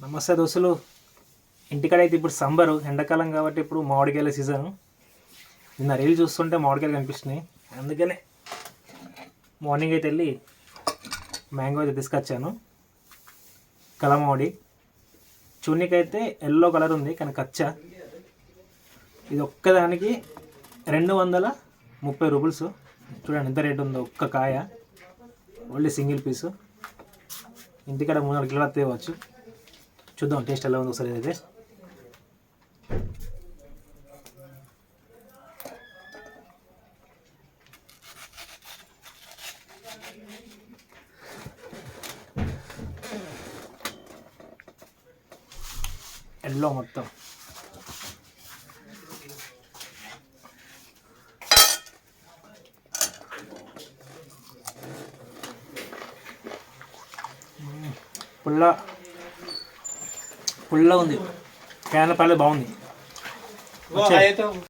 నమస్తే దోస్తులు. ఇంటికాడ అయితే ఇప్పుడు సంబరు ఎండాకాలం కాబట్టి ఇప్పుడు మామిడికాయల సీజన్. నిన్న రీల్ చూస్తుంటే మామిడికాయలు కనిపిస్తున్నాయి, అందుకనే మార్నింగ్ అయితే వెళ్ళి మ్యాంగో అయితే తీసుకొచ్చాను. కలమామిడి చూడనీకైతే ఎల్లో కలర్ ఉంది కానీ కచ్చా. ఇది ఒక్కదానికి 230 రూపీస్. చూడండి ఎంత రేట్ ఉందో ఒక్క కాయ, ఓన్లీ సింగిల్ పీసు. ఇంటికాడ 3-4 కిలోలు తేవచ్చు. చూద్దాం టేస్ట్ ఎలా ఉంది ఒకసారి. అయితే ఎల్లో మొత్తం పుల్ల ఉంది. క్యాన్ పర్లేదు, బాగుంది.